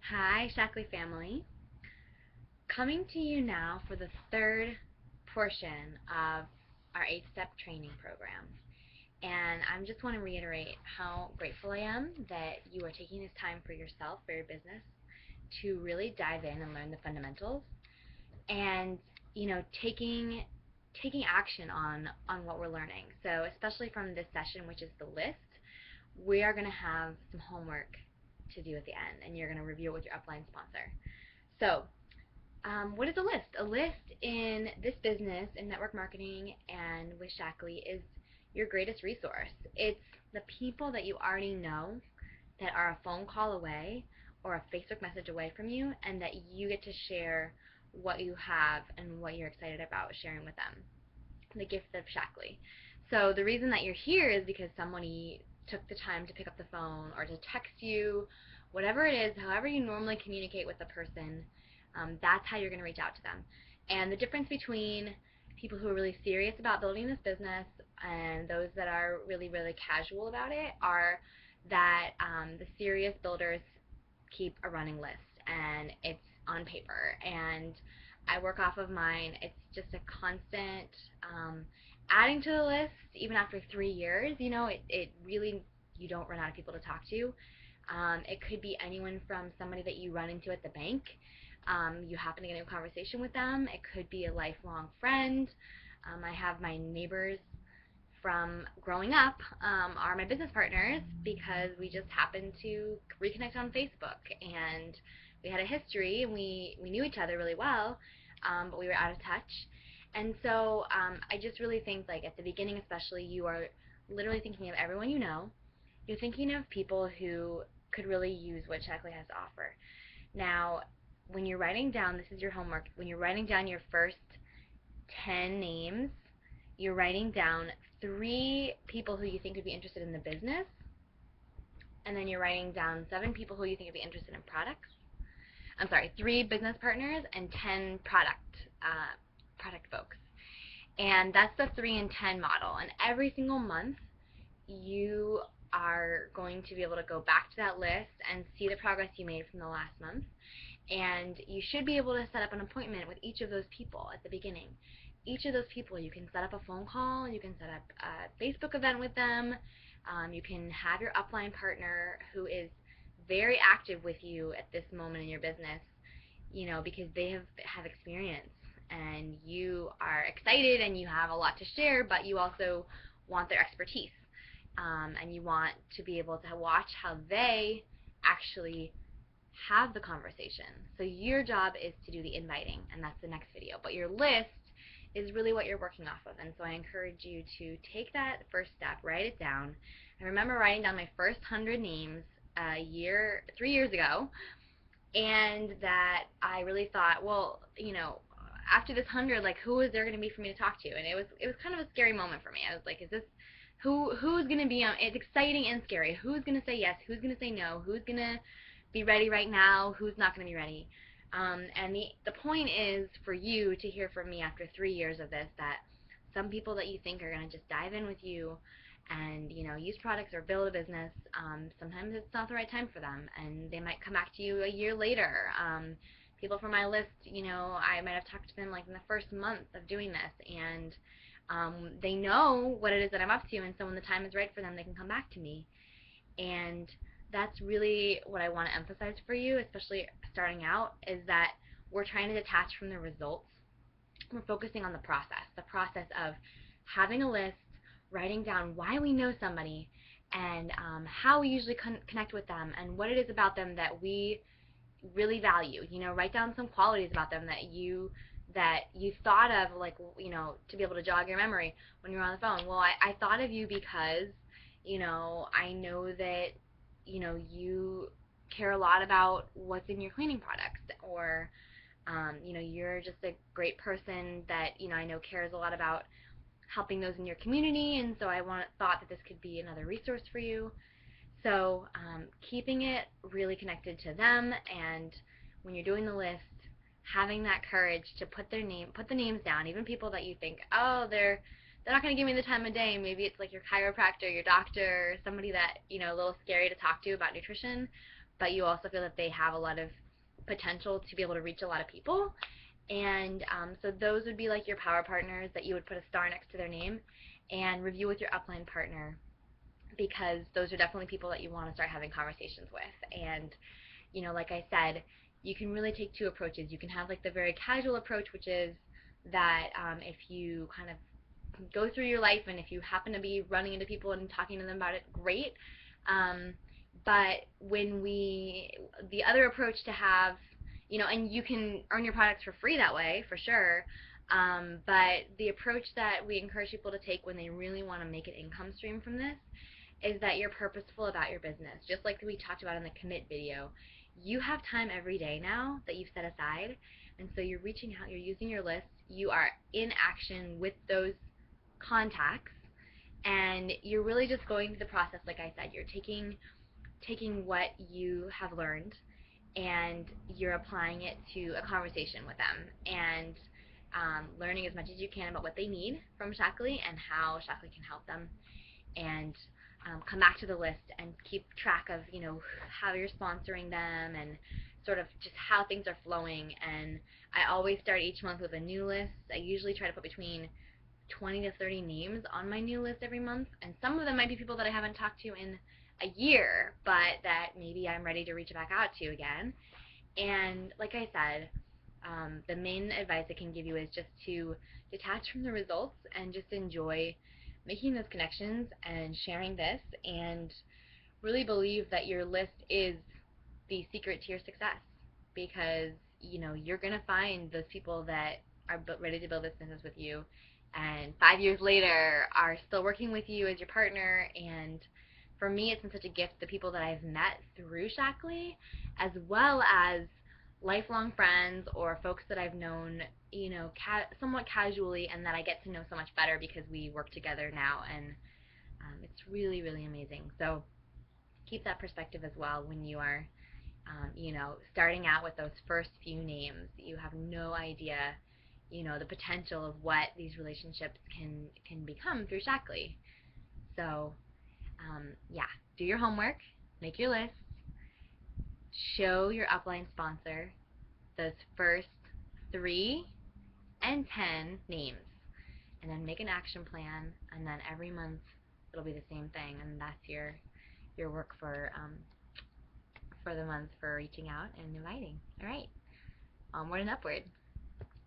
Hi, Shackley family. Coming to you now for the third portion of our 8-step training program. And I just want to reiterate how grateful I am that you are taking this time for yourself, for your business, to really dive in and learn the fundamentals and, taking action on what we're learning. So, especially from this session, which is the list, we are going to have some homework to do at the end, and you're going to review it with your upline sponsor. So, what is a list? A list in this business, in network marketing and with Shackley, is your greatest resource. It's the people that you already know that are a phone call away or a Facebook message away from you, and that you get to share what you have and what you're excited about sharing with them. The gift of Shackley. So the reason that you're here is because somebody took the time to pick up the phone or to text you, whatever it is, however you normally communicate with a person, that's how you're going to reach out to them. And the difference between people who are really serious about building this business and those that are really, really casual about it are that the serious builders keep a running list and it's on paper, and I work off of mine. It's just a constant adding to the list even after 3 years. It really, you don't run out of people to talk to. It could be anyone from somebody that you run into at the bank. You happen to get in a conversation with them. It could be a lifelong friend. I have my neighbors from growing up are my business partners because we just happened to reconnect on Facebook, and we had a history, and we knew each other really well, but we were out of touch. And so I just really think, like, at the beginning especially, you are literally thinking of everyone you know. You're thinking of people who could really use what Shackley has to offer. Now, when you're writing down, this is your homework, when you're writing down your first 10 names, you're writing down 3 people who you think would be interested in the business, and then you're writing down 7 people who you think would be interested in products. I'm sorry, 3 business partners and 10 product folks. And that's the 3 and 10 model. And every single month, you are going to be able to go back to that list and see the progress you made from the last month. And you should be able to set up an appointment with each of those people at the beginning. Each of those people, you can set up a phone call, you can set up a Facebook event with them, you can have your upline partner who is very active with you at this moment in your business, because they have experience, and you are excited and you have a lot to share, but you also want their expertise, and you want to be able to watch how they actually have the conversation. So your job is to do the inviting, and that's the next video. But your list is really what you're working off of. And so I encourage you to take that first step, write it down. I remember writing down my first 100 names 3 years ago, and that I really thought, well, after this 100, like, who is there going to be for me to talk to? And it was kind of a scary moment for me. I was like, is this who's going to be on? It's exciting and scary. Who's going to say yes? Who's going to say no? Who's going to be ready right now? Who's not going to be ready? And the point is for you to hear from me after 3 years of this, that some people that you think are going to just dive in with you and use products or build a business, sometimes it's not the right time for them, and they might come back to you a year later. People from my list, I might have talked to them like in the first month of doing this, and they know what it is that I'm up to, and so when the time is right for them, they can come back to me. And that's really what I want to emphasize for you, especially starting out, is that we're trying to detach from the results. We're focusing on the process of having a list, writing down why we know somebody, and how we usually connect with them, and what it is about them that we really value. Write down some qualities about them that you thought of, like, to be able to jog your memory when you're on the phone. Well, I thought of you because I know that you care a lot about what's in your cleaning products, or you're just a great person that I know cares a lot about helping those in your community, and so I thought that this could be another resource for you. So keeping it really connected to them, and when you're doing the list, having that courage to put the names down, even people that you think, oh, they're not going to give me the time of day. Maybe it's like your chiropractor, your doctor, somebody that a little scary to talk to about nutrition. but you also feel that they have a lot of potential to be able to reach a lot of people. And so those would be like your power partners that you would put a star next to their name and review with your upline partner, because those are definitely people that you want to start having conversations with. And like I said, you can really take two approaches. You can have like the very casual approach, which is that if you kind of go through your life and if you happen to be running into people and talking to them about it, great. But the other approach to have, and you can earn your products for free that way, for sure. But the approach that we encourage people to take when they really want to make an income stream from this is that you're purposeful about your business. Just like we talked about in the commit video, you have time every day now that you've set aside, and so you're reaching out, you're using your list, you are in action with those contacts, and you're really just going through the process. Like I said, you're taking what you have learned and you're applying it to a conversation with them, and learning as much as you can about what they need from Shaklee and how Shaklee can help them, and come back to the list and keep track of how you're sponsoring them and sort of just how things are flowing. And I always start each month with a new list. I usually try to put between 20 to 30 names on my new list every month, and some of them might be people that I haven't talked to in a year, but that maybe I'm ready to reach back out to again. And like I said, the main advice I can give you is just to detach from the results and just enjoy making those connections and sharing this, and really believe that your list is the secret to your success, because you're going to find those people that are ready to build this business with you, and 5 years later are still working with you as your partner. And for me, it's been such a gift, the people that I've met through Shaklee, as well as lifelong friends or folks that I've known somewhat casually, and that I get to know so much better because we work together now. And it's really, really amazing. So keep that perspective as well when you are starting out with those first few names. You have no idea the potential of what these relationships can become through Shaklee. So yeah, do your homework, make your list, show your upline sponsor those first 3 and 10 names, and then make an action plan, and then every month it'll be the same thing, and that's your work for the month for reaching out and inviting. All right, onward and upward.